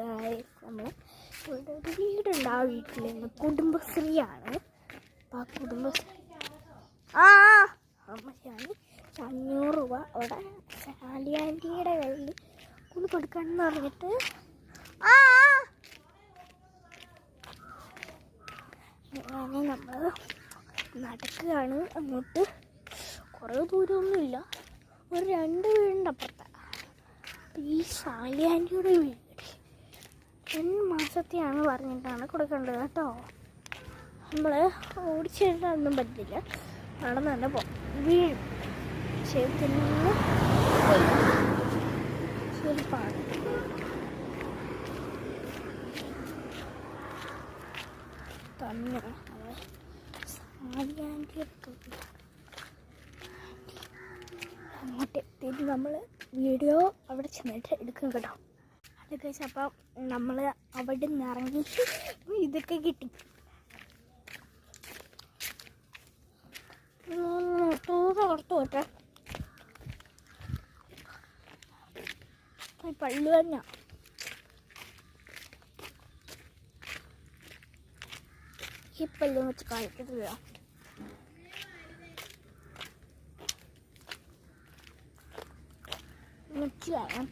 നമ്മൾ ഇവിടെ ഒരു വീടുണ്ട്. ആ വീട്ടിൽ നിന്ന് കുടുംബശ്രീയാണ്. അപ്പോൾ ആ കുടുംബശ്രീ അമ്മയാണ് 500 രൂപ അവിടെ ശാലി ആൻറ്റിയുടെ കയ്യിൽ കൊണ്ട് കൊടുക്കാമെന്ന് പറഞ്ഞിട്ട് നമ്മൾ നടക്കുകയാണ്. അങ്ങോട്ട് കുറേ ദൂരമൊന്നുമില്ല, ഒരു 2 വീടിൻ്റെ അപ്പുറത്താണ്. ഈ ശാലി ആൻറ്റിയുടെ വീട് 2 മാസത്തെയാണ് പറഞ്ഞിട്ടാണ് കൊടുക്കേണ്ടത് കേട്ടോ. നമ്മൾ ഓടിച്ചിട്ടൊന്നും പറ്റില്ല, നടന്ന് തന്നെ വീഴും. ശരിക്കും ശരിപ്പാണ്. തന്നെ അങ്ങോട്ട് എത്തിയിട്ട് നമ്മൾ വീഡിയോ അവിടെ ചെന്നിട്ട് എടുക്കും കേട്ടോ. അതൊക്കെ വെച്ചാൽ അപ്പം നമ്മൾ അവിടെ നിന്ന് ഇറങ്ങി ഇതൊക്കെ കിട്ടി. പുറത്ത് പോട്ടെ, പള്ളു തന്നെ ഈ പല്ല് വെച്ച് കളിക്കത്തില്ല. മനസ്സിലായ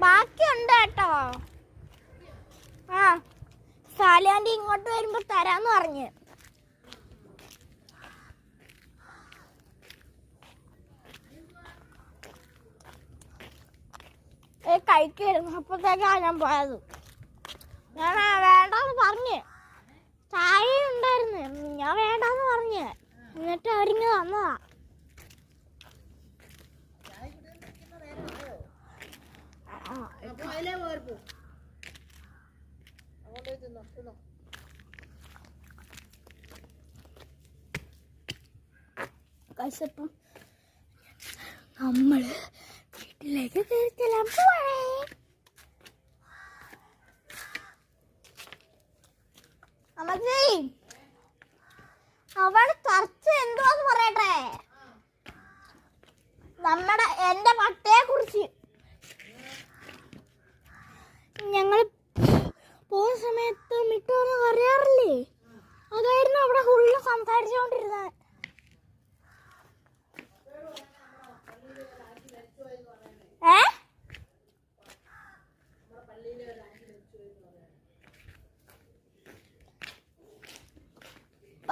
ബാക്കിയുണ്ട് കേട്ടോ. ശാലി ആൻറ്റി ഇങ്ങോട്ട് വരുമ്പോ തരാന്ന് പറഞ്ഞ്. കഴിക്കായിരുന്നു, അപ്പോഴത്തേക്കാണ് ഞാൻ പോയത്. ഞാൻ വേണ്ടെന്ന് പറഞ്ഞ്, ചായ ഉണ്ടായിരുന്നു, ഞാൻ വേണ്ടെന്ന് പറഞ്ഞ്, എന്നിട്ട് അവരിങ്ങ് തന്നതാ. കഴിച്ചപ്പം നമ്മൾ വീട്ടിലേക്ക് കയറിച്ചെല്ലാൻ പോവേ. അവിടെ ചർച്ച എന്തുവാന്ന് പറയട്ടെ, എന്റെ പട്ടയെ കുറിച്ച്. ഞങ്ങൾ പോകുന്ന സമയത്ത് മിട്ടൊന്നും അറിയാറില്ലേ, അതായിരുന്നു അവിടെ ഫുള്ള് സംസാരിച്ചുകൊണ്ടിരുന്നത്.